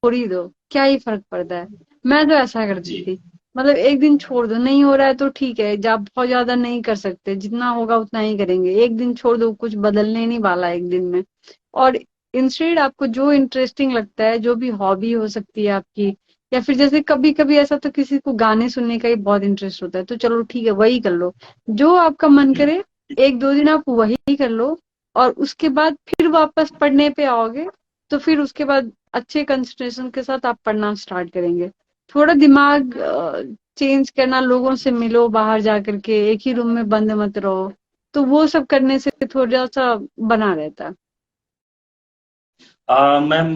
ही दो, क्या ही फर्क पड़ता है। मैं तो ऐसा जी। करती थी, मतलब एक दिन छोड़ दो, नहीं हो रहा है तो ठीक है, जब बहुत ज्यादा नहीं कर सकते, जितना होगा उतना ही करेंगे, एक दिन छोड़ दो, कुछ बदलने नहीं वाला एक दिन में। और इंस्टेड आपको जो इंटरेस्टिंग लगता है, जो भी हॉबी हो सकती है आपकी, या फिर जैसे कभी कभी ऐसा तो किसी को गाने सुनने का ही बहुत इंटरेस्ट होता है, तो चलो ठीक है वही कर लो, जो आपका मन करे, एक दो दिन आप वही कर लो, और उसके बाद फिर वापस पढ़ने पे आओगे, तो फिर उसके बाद अच्छे कंसंट्रेशन के साथ आप पढ़ना स्टार्ट करेंगे। थोड़ा दिमाग चेंज करना, लोगों से मिलो बाहर जा करके, एक ही रूम में बंद मत रहो, तो वो सब करने से थोड़ा सा बना रहता है। मैम,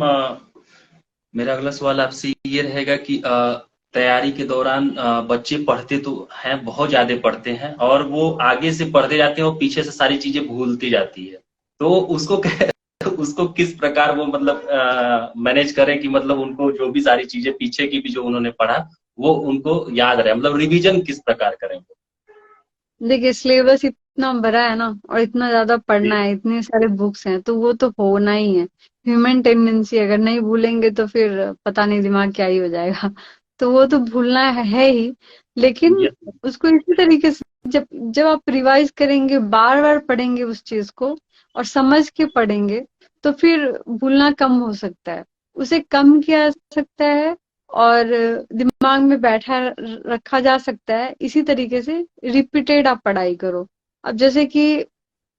मेरा अगला सवाल आपसे ये रहेगा कि तैयारी के दौरान बच्चे पढ़ते तो हैं, बहुत ज्यादा पढ़ते हैं, और वो आगे से पढ़ते जाते हैं और पीछे से सारी चीजें भूलती जाती है। तो उसको उसको किस प्रकार वो मतलब मैनेज करें कि मतलब उनको जो भी सारी चीजें पीछे की भी जो उन्होंने पढ़ा वो उनको याद रहे, मतलब रिवीजन किस प्रकार करें वो? देखिए सिलेबस इतना बड़ा है ना, और इतना ज्यादा पढ़ना जी। है, इतने सारे बुक्स हैं, तो वो तो होना ही है। ह्यूमन टेंडेंसी, अगर नहीं भूलेंगे तो फिर पता नहीं दिमाग क्या ही हो जाएगा। तो वो तो भूलना है ही, लेकिन यस। उसको इसी तरीके से, जब जब आप रिवाइज करेंगे, बार बार पढ़ेंगे उस चीज को, और समझ के पढ़ेंगे, तो फिर भूलना कम हो सकता है, उसे कम किया जा सकता है, और दिमाग में बैठा रखा जा सकता है। इसी तरीके से रिपीटेड आप पढ़ाई करो। अब जैसे कि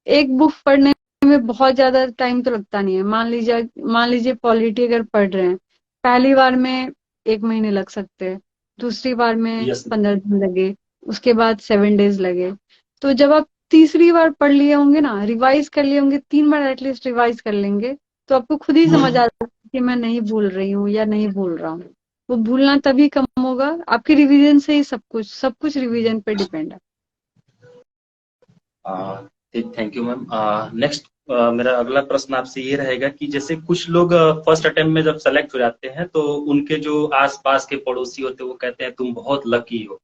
एक बुक पढ़ने में बहुत ज्यादा टाइम तो लगता नहीं है, मान लीजिए पॉलिटी अगर पढ़ रहे हैं, पहली बार में 1 महीने लग सकते हैं, दूसरी बार में यस। 15 दिन लगे, उसके बाद 7 डेज लगे। तो जब आप तीसरी बार पढ़ लिए होंगे ना, रिवाइज कर लिए होंगे, 3 बार एटलीस्ट रिवाइज कर लेंगे, तो आपको खुद ही समझ आ जाएगा कि मैं नहीं भूल रही हूँ या नहीं भूल रहा हूँ। वो भूलना तभी कम होगा, आपके रिवीजन से ही सब कुछ रिवीजन पे डिपेंड है। ठीक, थैंक यू मैम। नेक्स्ट, मेरा अगला प्रश्न आपसे ये रहेगा कि जैसे कुछ लोग फर्स्ट अटेम्प्ट में जब सेलेक्ट हो जाते हैं तो उनके जो आसपास के पड़ोसी होते हैं वो कहते हैं तुम बहुत लकी हो।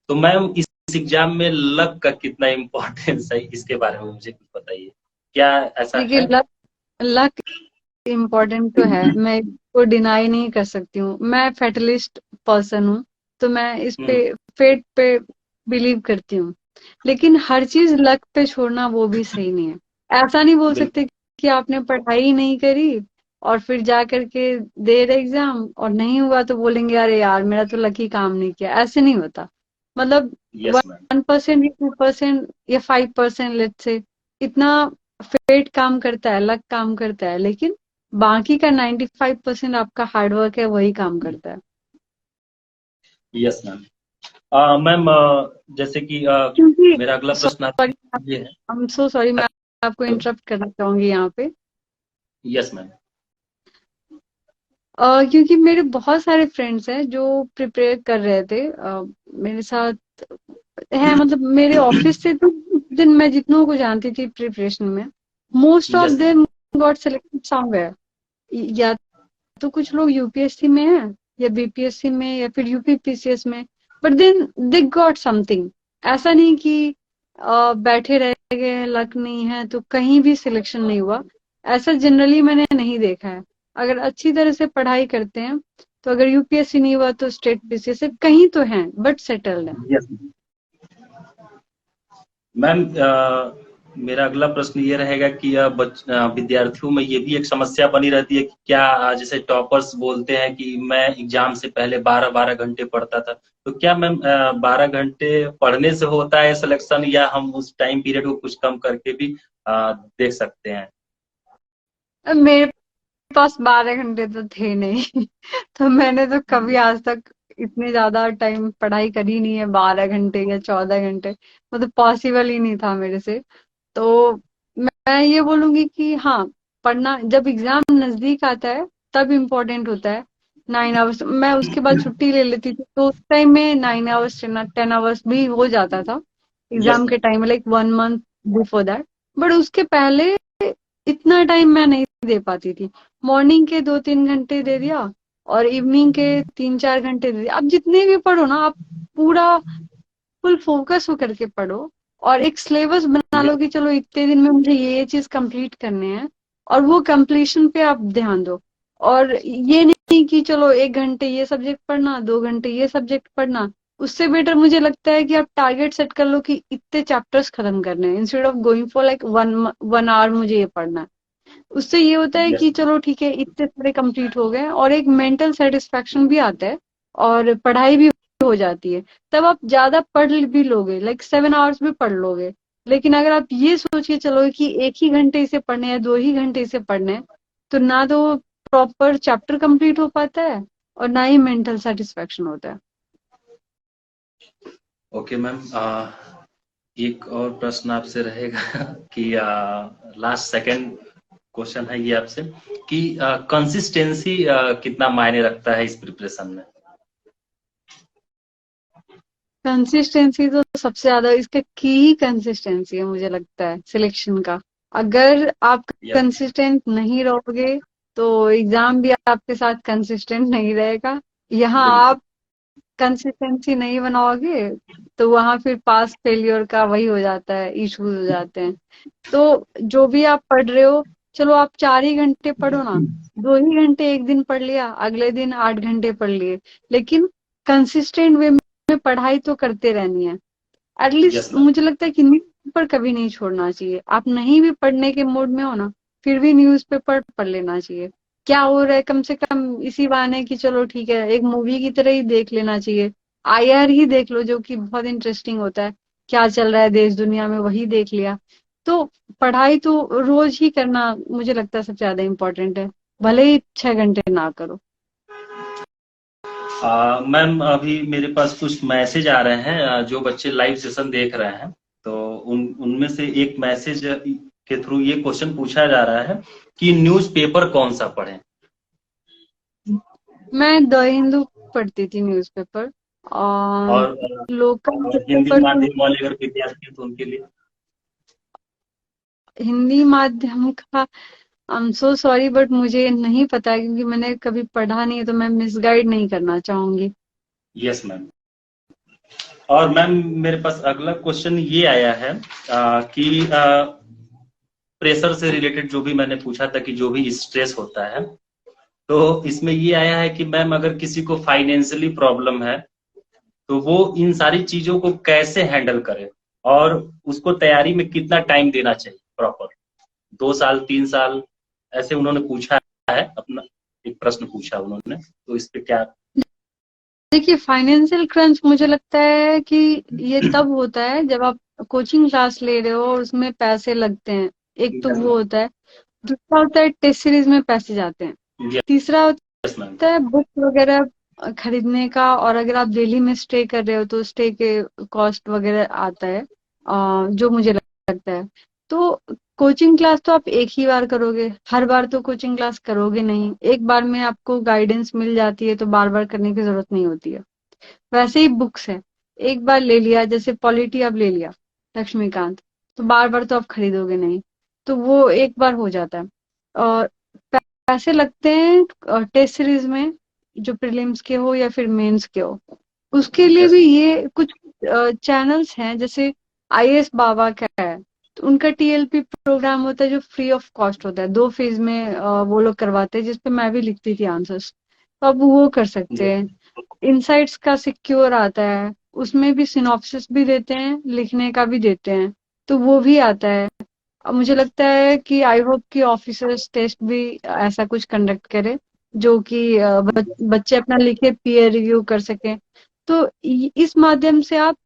तो मैम इस एग्जाम में लक का कितना इम्पोर्टेंस है, इसके बारे में मुझे कुछ बताइए, क्या ऐसा देखिए है? लक लक इम्पोर्टेंट तो है, मैं इसको डिनाई नहीं कर सकती हूँ, मैं फेटलिस्ट पर्सन हूँ, तो मैं इस पे, हम्म। फेट पे बिलीव करती हूँ। लेकिन हर चीज लक पे छोड़ना वो भी सही नहीं है। ऐसा नहीं बोल बिल्कुल। सकते कि आपने पढ़ाई नहीं करी और फिर जा करके दे रहे एग्जाम और नहीं हुआ तो बोलेंगे अरे यार मेरा तो लकी काम नहीं किया, ऐसे नहीं होता। मतलब यस मैम। 1% या 2% या 5%, लेट से, इतना फेट काम करता है, लक काम करता है, लेकिन बाकी का 95% आपका हार्डवर्क है, वही काम करता है। Yes ma'am. मैम, जैसे कि क्योंकि मेरा अगला प्रश्न सॉरी, आपसे ये है। आई एम सो सॉरी, मैं आपको हेलो। इंटरप्ट करना चाहूंगी यहाँ पे। Yes ma'am. क्योंकि मेरे बहुत सारे फ्रेंड्स हैं जो प्रिपेयर कर रहे थे मेरे साथ है, मतलब मेरे ऑफिस से तो दिन मैं जितनों को जानती थी प्रिपरेशन में, most of yes ma'am. Them got selected somewhere. या तो कुछ लोग यूपीएससी में है, या बीपीएससी में, या फिर यूपीपीसीएस में, but then they got something. ऐसा नहीं कि बैठे रह गए, लक नहीं है तो कहीं भी सिलेक्शन नहीं हुआ, ऐसा जनरली मैंने नहीं देखा है। अगर अच्छी तरह से पढ़ाई करते हैं, तो अगर यूपीएससी नहीं हुआ तो स्टेट पीसीएस से कहीं तो है, बट सेटल्ड है। यस मैम, मेरा अगला प्रश्न ये रहेगा कि विद्यार्थियों में ये भी एक समस्या बनी रहती है कि क्या जैसे टॉपर्स बोलते हैं कि मैं एग्जाम से पहले 12-12 घंटे पढ़ता था, तो क्या मैम 12 घंटे पढ़ने से होता है सिलेक्शन, या हम उस टाइम पीरियड को कुछ कम करके भी देख सकते हैं? अब मेरे पास 12 घंटे तो थे नहीं तो मैंने तो कभी आज तक इतने ज्यादा टाइम पढ़ाई करी नहीं है, 12 घंटे या 14 घंटे, मतलब पॉसिबल ही नहीं था मेरे से। तो मैं ये बोलूंगी कि हाँ, पढ़ना जब एग्जाम नजदीक आता है तब इम्पोर्टेंट होता है। 9 आवर्स मैं उसके बाद छुट्टी ले लेती थी, तो उस टाइम में 9 आवर्स 10 आवर्स भी हो जाता था यस एग्जाम के मैम। टाइम में, like 1 month before that. But उसके पहले इतना टाइम मैं नहीं दे पाती थी। मॉर्निंग के 2-3 घंटे दे दिया, और इवनिंग के 3-4 घंटे दे दिया। अब जितने भी पढ़ो ना, आप पूरा फुल फोकस होकर के पढ़ो, और एक सिलेबस बना लो कि चलो इतने दिन में मुझे ये चीज कंप्लीट करने हैं, और वो कंप्लीशन पे आप ध्यान दो। और ये नहीं कि चलो 1 घंटे ये सब्जेक्ट पढ़ना, 2 घंटे ये सब्जेक्ट पढ़ना। उससे बेटर मुझे लगता है कि आप टारगेट सेट कर लो कि इतने चैप्टर्स खत्म करने हैं, instead of going for like one one hour मुझे ये पढ़ना है। उससे ये होता है यस कि चलो ठीक है, इतने सारे कंप्लीट हो गए और एक मेंटल सेटिस्फेक्शन भी आता है और पढ़ाई भी हो जाती है। तब आप ज्यादा पढ़ भी लोगे, लाइक 7 आवर्स भी पढ़ लोगे। लेकिन अगर आप ये सोच के चलोगे कि 1 ही घंटे इसे पढ़ने हैं, 2 ही घंटे इसे पढ़ने हैं, तो ना तो प्रॉपर चैप्टर कंप्लीट हो पाता है और ना ही मेंटल सेटिस्फेक्शन होता है। ओके मैम, एक और प्रश्न आपसे रहेगा कि लास्ट सेकंड क्वेश्चन है ये आपसे कि कंसिस्टेंसी कितना मायने रखता है इस प्रिपरेशन में? कंसिस्टेंसी तो सबसे ज्यादा इसका की ही कंसिस्टेंसी है, मुझे लगता है सिलेक्शन का। अगर आप यस कंसिस्टेंट नहीं रहोगे तो एग्जाम भी आपके साथ कंसिस्टेंट नहीं रहेगा। यहाँ बिल्कुल। आप कंसिस्टेंसी नहीं बनाओगे तो वहां फिर पास फेलियर का वही हो जाता है, इश्यूज हो जाते हैं। तो जो भी आप पढ़ रहे हो, चलो आप 4 ही घंटे पढ़ो ना, 2 ही घंटे एक दिन पढ़ लिया, अगले दिन 8 घंटे पढ़ लिए, लेकिन कंसिस्टेंट वे में पढ़ाई तो करते रहनी है। Yes at least ma'am. मुझे लगता है कि न्यूज़पेपर कभी नहीं छोड़ना चाहिए। आप नहीं भी पढ़ने के मूड में हो ना, फिर भी न्यूज़पेपर पढ़ लेना चाहिए। क्या हो रहा है कम से कम इसी बहाने कि चलो ठीक है, एक मूवी की तरह ही देख लेना चाहिए। आईआर ही देख लो, जो कि बहुत इंटरेस्टिंग होता है, क्या चल रहा है देश दुनिया में वही देख लिया। तो पढ़ाई तो रोज ही करना मुझे लगता है सबसे ज्यादा इम्पोर्टेंट है, भले ही 6 घंटे ना करो। मैम अभी मेरे पास कुछ मैसेज आ रहे हैं, जो बच्चे लाइव सेशन देख रहे हैं, तो उनमें से एक मैसेज के थ्रू ये क्वेश्चन पूछा जा रहा है कि न्यूज़पेपर कौन सा पढ़ें? मैं द हिंदू पढ़ती थी न्यूज़पेपर, और और लोकल हिंदी न्यूज़पेपर तो माध्यम वाले अगर विद्यार्थी हैं तो उनके लिए? हिंदी माध्यम का I am so sorry but मुझे नहीं पता, क्योंकि मैंने कभी पढ़ा नहीं है, तो मैं मिसगाइड नहीं करना चाहूंगी। Yes ma'am. और मैम मेरे पास अगला क्वेश्चन ये आया है कि प्रेशर से रिलेटेड जो भी मैंने पूछा था कि जो भी स्ट्रेस होता है, तो इसमें ये आया है कि मैम अगर किसी को फाइनेंशियली प्रॉब्लम है तो वो इन सारी चीजों को कैसे हैंडल करे और उसको तैयारी में कितना टाइम देना चाहिए प्रॉपर? 2 साल, 3 साल, ऐसे उन्होंने पूछा है, अपना एक प्रश्न पूछा उन्होंने, तो इस पे क्या? देखिए, फाइनेंशियल क्रंच मुझे लगता है कि ये तब होता है जब आप कोचिंग क्लास ले रहे हो और उसमें पैसे लगते हैं। एक तो यस वो मैम। होता है, दूसरा होता है टेस्ट सीरीज में पैसे जाते हैं, तीसरा यस मैम। होता है बुक वगैरह खरीदने का, और अगर आप दिल्ली में स्टे कर रहे हो तो स्टे के कॉस्ट वगैरह आता है, जो मुझे लगता है। तो कोचिंग क्लास तो आप एक ही बार करोगे, हर बार तो कोचिंग क्लास करोगे नहीं, एक बार में आपको गाइडेंस मिल जाती है तो बार बार करने की जरूरत नहीं होती है। वैसे ही बुक्स है, एक बार ले लिया, जैसे पॉलिटी अब ले लिया लक्ष्मीकांत, तो बार बार तो आप खरीदोगे नहीं, तो वो एक बार हो जाता है। और पैसे लगते हैं टेस्ट सीरीज में, जो प्रीलिम्स के हो या फिर मेंस के हो। उसके लिए यस भी मैम। ये कुछ चैनल्स हैं, जैसे आईएएस बाबा का है, तो उनका टीएलपी प्रोग्राम होता है जो फ्री ऑफ कॉस्ट होता है, 2 फेज में वो लोग करवाते हैं, जिसपे मैं भी लिखती थी आंसर्स, तो आप वो कर सकते हैं। इनसाइट्स का सिक्योर आता है, उसमें भी सिनॉप्सिस भी देते हैं, लिखने का भी देते हैं, तो वो भी आता है। अब मुझे लगता है कि आई होप कि ऑफिसर्स टेस्ट भी ऐसा कुछ कंडक्ट करे, जो कि बच्चे अपना लिखे पीयर रिव्यू कर सकें। तो इस माध्यम से आप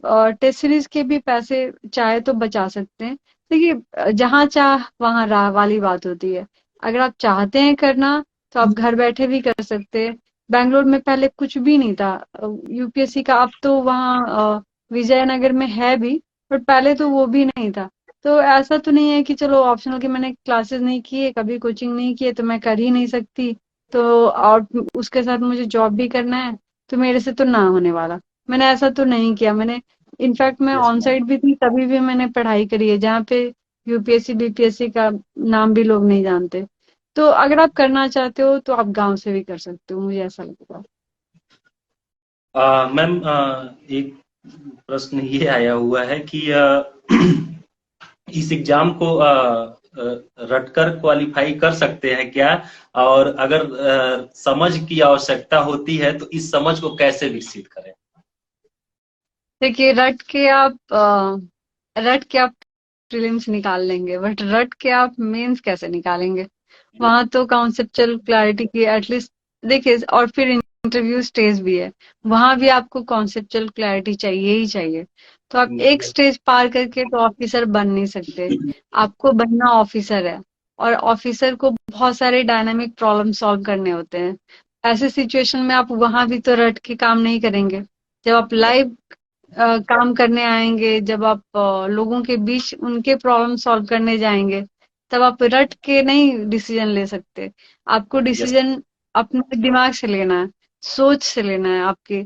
टेस्ट सीरीज के भी पैसे चाहे तो बचा सकते हैं। देखिए, जहाँ चाह वहाँ राह वाली बात होती है। अगर आप चाहते हैं करना तो आप घर बैठे भी कर सकते हैं। बैंगलोर में पहले कुछ भी नहीं था यूपीएससी का, अब तो वहाँ विजयनगर में है भी, बट पहले तो वो भी नहीं था। तो ऐसा तो नहीं है कि चलो ऑप्शनल के मैंने क्लासेस नहीं किए, कभी कोचिंग नहीं किए, तो मैं कर ही नहीं सकती, तो और उसके साथ मुझे जॉब भी करना है, तो मेरे से तो ना होने वाला। मैंने ऐसा तो नहीं किया। मैंने इनफैक्ट मैं यस ऑन मैम। साइड भी थी, तभी भी मैंने पढ़ाई करी है, जहाँ पे यूपीएससी बीपीएससी का नाम भी लोग नहीं जानते। तो अगर आप करना चाहते हो तो आप गांव से भी कर सकते हो, मुझे ऐसा लगता है। मैम एक प्रश्न ये आया हुआ है कि इस एग्जाम को रटकर क्वालिफाई कर सकते हैं क्या? और अगर समझ की आवश्यकता होती है तो इस समझ को कैसे विकसित करें? देखिए, रट के आप प्रीलिम्स निकाल लेंगे, बट रट के आप मेंस कैसे निकालेंगे? वहां तो कॉन्सेप्चुअल क्लैरिटी की एटलीस्ट, देखिए, और फिर इंटरव्यू स्टेज भी है, वहां भी आपको कॉन्सेप्चुअल क्लैरिटी चाहिए ही चाहिए। तो आप एक Yes. स्टेज पार करके तो ऑफिसर बन नहीं सकते। आपको बनना ऑफिसर है, और ऑफिसर को बहुत सारे डायनामिक प्रॉब्लम सॉल्व करने होते हैं। ऐसे सिचुएशन में आप वहां भी तो रट के काम नहीं करेंगे। जब आप Yes. लाइव काम करने आएंगे, जब आप लोगों के बीच उनके प्रॉब्लम सॉल्व करने जाएंगे, तब आप रट के नहीं डिसीजन ले सकते। आपको Yes. डिसीजन अपने दिमाग से लेना है, सोच से लेना है आपके।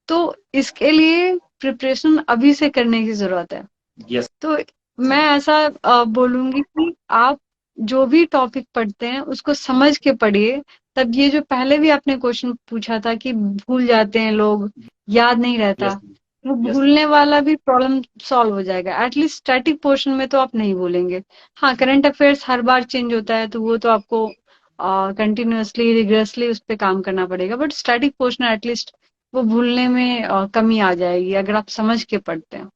तो इसके लिए प्रिपरेशन अभी से करने की जरूरत है। Yes. तो मैं ऐसा बोलूंगी कि आप जो भी टॉपिक पढ़ते हैं उसको समझ के पढ़िए। तब ये जो पहले भी आपने क्वेश्चन पूछा था कि भूल जाते हैं लोग, याद नहीं रहता, Yes. वो Yes. भूलने वाला भी प्रॉब्लम सॉल्व हो जाएगा। एटलीस्ट स्टैटिक पोर्शन में तो आप नहीं भूलेंगे। हाँ, करंट अफेयर्स हर बार चेंज होता है, तो वो तो आपको कंटिन्यूअसली रिगरसली उस पर काम करना पड़ेगा, बट स्टैटिक पोर्शन एटलीस्ट वो भूलने में कमी आ जाएगी अगर आप समझ के पढ़ते हैं,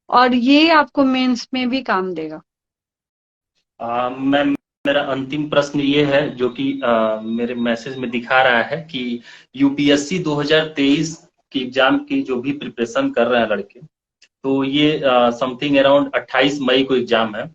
और ये आपको मेंस में भी काम देगा। मैम, मेरा अंतिम प्रश्न ये है जो कि मेरे मैसेज में दिखा रहा है कि यूपीएससी 2023 की एग्जाम की जो भी प्रिपरेशन कर रहे हैं लड़के, तो ये समथिंग अराउंड 28 मई को एग्जाम है।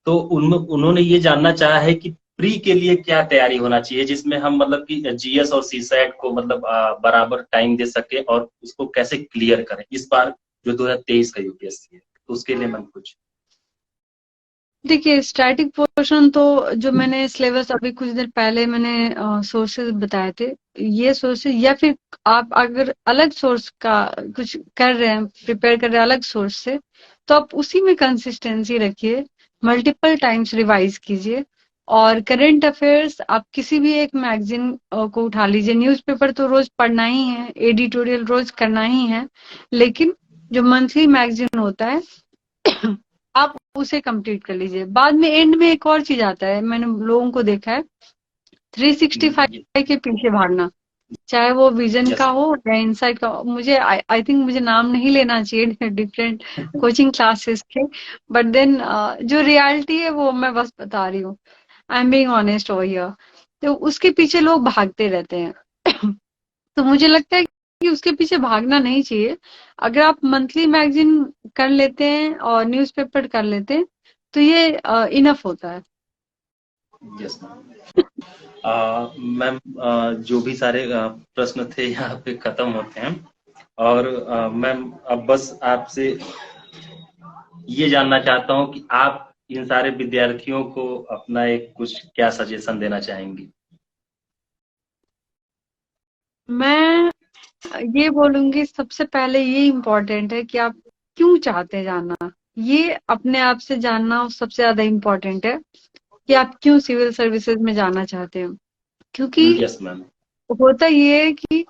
तो उन्होंने ये जानना चाहा है कि प्री के लिए क्या तैयारी होना चाहिए, जिसमें हम मतलब कि जीएस और सीसैट को मतलब बराबर टाइम दे सके और उसको कैसे क्लियर करें इस बार जो 2023 का यूपीएससी है, तो उसके लिए मैम कुछ। देखिए, स्टैटिक पोर्शन तो जो मैंने सिलेबस अभी कुछ देर पहले मैंने सोर्सेज बताए थे, ये सोर्सेज, या फिर आप अगर अलग सोर्स का कुछ कर रहे हैं, प्रिपेयर कर रहे हैं अलग सोर्स से, तो आप उसी में कंसिस्टेंसी रखिए, मल्टीपल टाइम्स रिवाइज कीजिए। और करंट अफेयर्स आप किसी भी एक मैगजीन को उठा लीजिए। न्यूज़पेपर तो रोज पढ़ना ही है, एडिटोरियल रोज करना ही है, लेकिन जो मंथली मैगजीन होता है आप उसे कंप्लीट कर लीजिए। बाद में एंड में एक और चीज आता है, मैंने लोगों को देखा है, 365 के पीछे भागना, चाहे वो विजन का यस। हो या इनसाइट का हो। मुझे आई थिंक मुझे नाम नहीं लेना चाहिए डिफरेंट कोचिंग क्लासेस के, बट देन जो रियलिटी है वो मैं बस बता रही हूँ। I am being honest over here. तो उसके पीछे लोग भागते रहते हैं। तो मुझे लगता है कि उसके पीछे भागना नहीं चाहिए। अगर आप मंथली मैगजीन कर लेते हैं और न्यूज़पेपर कर लेते हैं, तो ये इनफ होता है। यस मैम, जो भी सारे प्रश्न थे यहाँ पे खत्म होते हैं। और मैम, अब बस आपसे ये जानना चाहता हूँ कि आप इन सारे विद्यार्थियों को अपना एक कुछ क्या सजेशन देना चाहेंगी? मैं ये बोलूंगी, सबसे पहले ये इम्पोर्टेंट है कि आप क्यों चाहते हैं जानना। ये अपने आप से जानना सबसे ज्यादा इम्पोर्टेंट है कि आप क्यों सिविल सर्विसेज में जाना चाहते हैं। क्योंकि यस मैम। होता ये है कि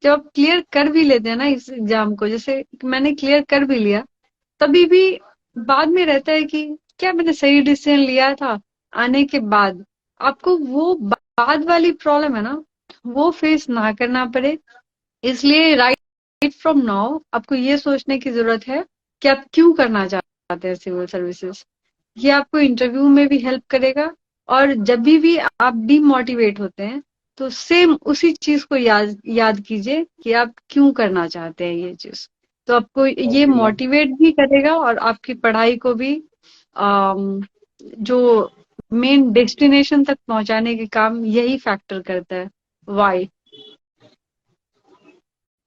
जब आप क्लियर कर भी लेते हैं ना इस एग्जाम को, जैसे मैंने क्लियर कर भी लिया, तभी भी बाद में रहता है कि क्या मैंने सही डिसीजन लिया था। आने के बाद आपको वो बाद वाली प्रॉब्लम है ना, वो फेस ना करना पड़े। इसलिए राइट फ्रॉम नाउ आपको ये सोचने की जरूरत है कि आप क्यों करना चाहते हैं सिविल सर्विसेज। ये आपको इंटरव्यू में भी हेल्प करेगा, और जब भी आप डीमोटिवेट होते हैं, तो सेम उसी चीज को याद कीजिए कि आप क्यों करना चाहते हैं ये चीज। तो आपको ये ओके मैम। मोटिवेट भी करेगा, और आपकी पढ़ाई को भी जो मेन डेस्टिनेशन तक पहुंचाने के काम यही फैक्टर करता है। वाई।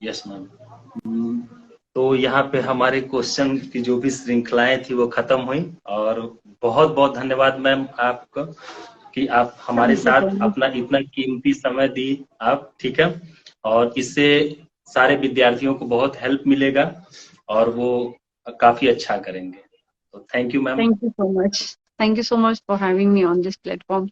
Yes ma'am. तो यहाँ पे हमारे क्वेश्चन की जो भी श्रृंखलाएं थी वो खत्म हुई। और बहुत बहुत धन्यवाद मैम आपका कि आप हमारे थैंक यू सो साथ मच। अपना इतना कीमती समय दी आप, ठीक है। और इससे सारे विद्यार्थियों को बहुत हेल्प मिलेगा और वो काफी अच्छा करेंगे। तो thank you ma'am. Thank you so much. Thank you so much for having me on this platform.